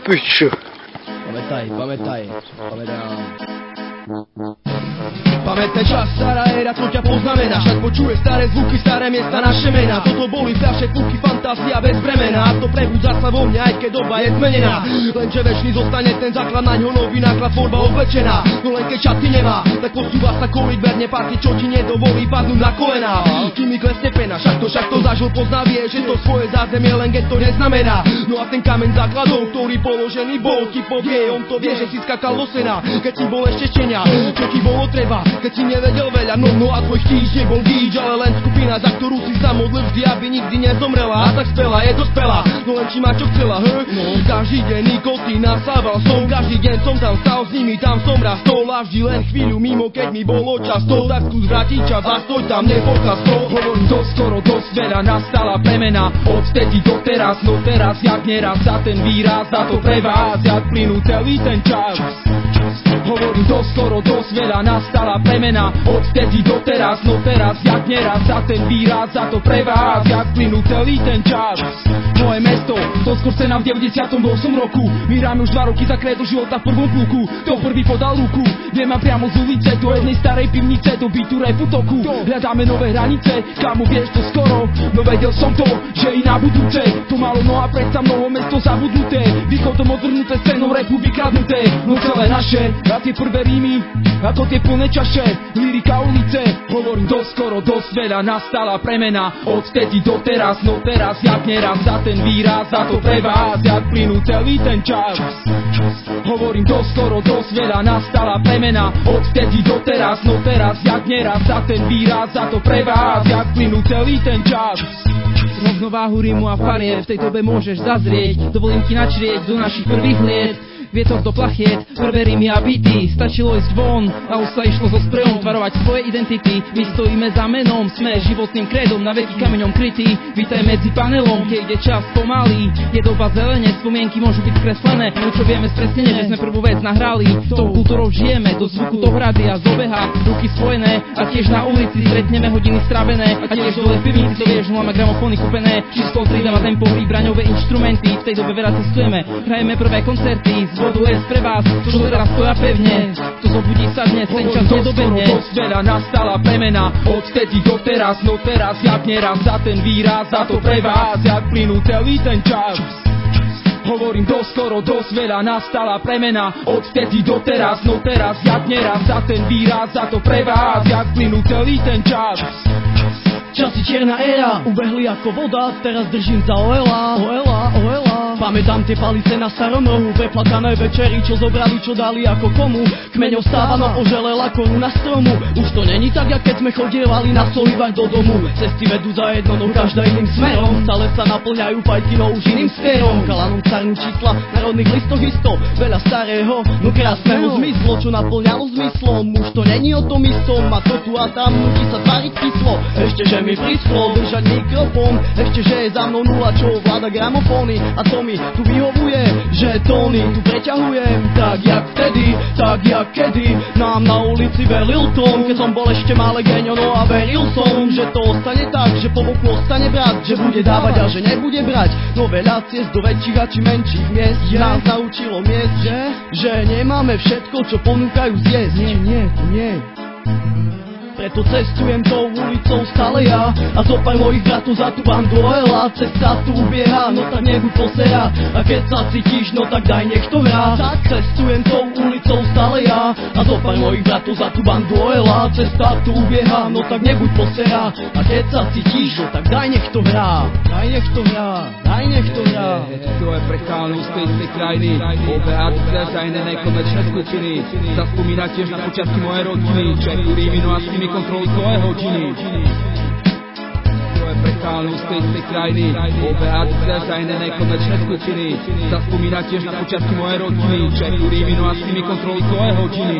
piču. Pamätaj. Pamätaj čas, stará éra, čo ťa poznamená. Však počuje staré zvuky, staré miesta, naše mená. Toto boli fľaše, kúky, fantázia bez bremena. A to prebudza sa vo mňa, aj keď doba je zmenená. Lenže večný zostane ten základ, naňho nový náklad, tvorba oblečená. No len keď šaty nemá, tak posúva sa koliť verne party, čo ti nedovolí padnúť na kolená. Kým mi klesne pena, však to zažil, pozná, vie, že to svoje zázemie, len keď to neznamená. No a ten kameň základov, ktorý položený bol, ti povie, on to vie, že si skakal do sena. Keď si bol ešte štenia, čo ti bolo treba, keď si nevedel veľa, no a tvoj chtíč nebol gíč, ale len skupina, za ktorú si sa modlil vždy, aby nikdy nezomrela. A tak spela, je dospela, no len či má čo chcela, no. Každý deň nikotín nasával som, každý deň som tam stal s nimi, tam som rastol. A vždy len chvíľu mimo, keď mi bolo často, tak skús vrátiť čas a stoj tam, nepokaz to. Hovorím dosť skoro, dosť veľa, nastala premena. Odvtedy do teraz, no teraz jak neraz za ten výraz, za to pre vás, jak plynú celý ten čas. Hovorím dosť skoro, dosť veľa, nastala premena. Odvtedy do teraz, no teraz jak neraz za ten výraz, za to pre vás, jak plynú celý ten čas. Moje mesto, to skôr scéna v 98. roku. My hráme už 2 roky za kredo života v prvom pluku. Kto prvý podal ruku, nemám priamo z ulice, do jednej starej pivnice, do bytu repu toku. Hľadáme nové hranice, kamu vieš to skoro, no vedel som to, že i na budúce. To malo noha predsa mnoho mesto zabudnuté, východom odvrhnuté, scénou repu vykradnuté. No celé naše, a tie prvé rímy, ako tie plné čaše, lyrika ulice. Hovorím dosť skoro, dosť veľa, nastala premena. Odvtedy do teraz, no teraz jak neraz za ten výraz, za to pre vás, jak plynú celý ten čas. Hovorím dosť skoro, dosť veľa, nastala premena. Odvtedy do teraz, no teraz jak neraz za ten výraz, za to pre vás, jak plynú celý ten čas. Rovnováhu rímu a fariet v tej dobe môžeš zazrieť, dovolím ti načrieť do našich prvých liet. Vietor do plachiet, prvé rímy a byty, stačilo ísť von a už sa išlo so sprejom tvarovať svoje identity. My stojíme za menom, sme životným krédom, na veky kameňom krytý. Vítaj medzi panelom, keď ide čas pomalý, je doba zelene, spomienky môžu byť skreslené. No čo vieme spresnene, že sme prvú vec nahrali, tou kultúrou žijeme, do zvuku to hrady a zobeha, ruky spojené. A tiež na ulici stretneme hodiny strávené, a tiež dole v pivnici, to vieš, máme gramofóny kúpené. Čisto pridáva tempo, braňové inštrumenty, v tej dobe veľa cestujeme, hrajeme prvé koncerty. Vodu je pre vás, čo teraz stoja pevne, to zobudí sa dnes, ten čas nedobehne. Dosť veľa, nastala premena. Odvtedy do teraz, no teraz jak neraz za ten výraz, za to pre vás, jak plynú celý ten čas. Hovorím dosť skoro, dosť veľa, nastala premena. Odvtedy do teraz, no teraz jak neraz za ten výraz, za to pre vás, jak plynú celý ten čas. Časy čierna éra, ubehli ako voda, teraz držím za Oela. Pamätám tie palice na starom rohu, preplakané večery, čo zobrali, čo dali ako komu. Kmeňov stávano oželela koruna stromu. Už to není tak, jak keď sme chodievali na solivách do domu. Cesty vedú za jedno, no každá iným smerom. Stále sa naplňajú fajky, no už iným sférom. Kalanom starnú čísla, na rodných listoch isto. Veľa starého, no krásneho zmyslo, čo naplňalo zmyslom. Už to není o tom istom, a to tu a tam nutí sa tvariť kyslo. Ešte že mi prischlo držať mikrofón, ešte že je za mnou nula, čo ovláda gramofóny. A to mi tu vyhovuje, že tóny tu preťahujem. Tak jak vtedy, tak jak kedy nám na ulici velil tón. Keď som bol ešte malé geňo, no a veril som, že to ostane tak, že po boku ostane brat, že bude dávať a že nebude brať. No veľa ciest do väčších a či menších miest nás naučilo miest, že nemáme všetko, čo ponúkajú zjesť. Nie. Preto cestujem tou ulicou stále ja, a zopár mojich bratov za tú bandu Oela. Cesta tu ubieha, no tak nebuď posera, a keď sa cítiš, no tak daj nech to hrá. Tak cestujem tou ulicou stále ja, a zopár mojich bratov za tú bandu Oela. Cesta tu ubieha, no tak nebuď posera, a keď sa cítiš, no tak daj nech to hrá. Daj nech to hrá. To je pre chalanov z tej istej krajiny, OBA, za iné nekomerčné skupiny. Zaspomínať tiež na počiatky mojej rodiny, čerpú rímy, no a s nimi kontroluj svoje hodiny. To je pre chalanov z tej istej krajiny, OBA, za iné nekomerčné skupiny. Zaspomínať tiež na počiatky mojej rodiny, čerpú rímy, no a s nimi kontroluj svoje hodiny.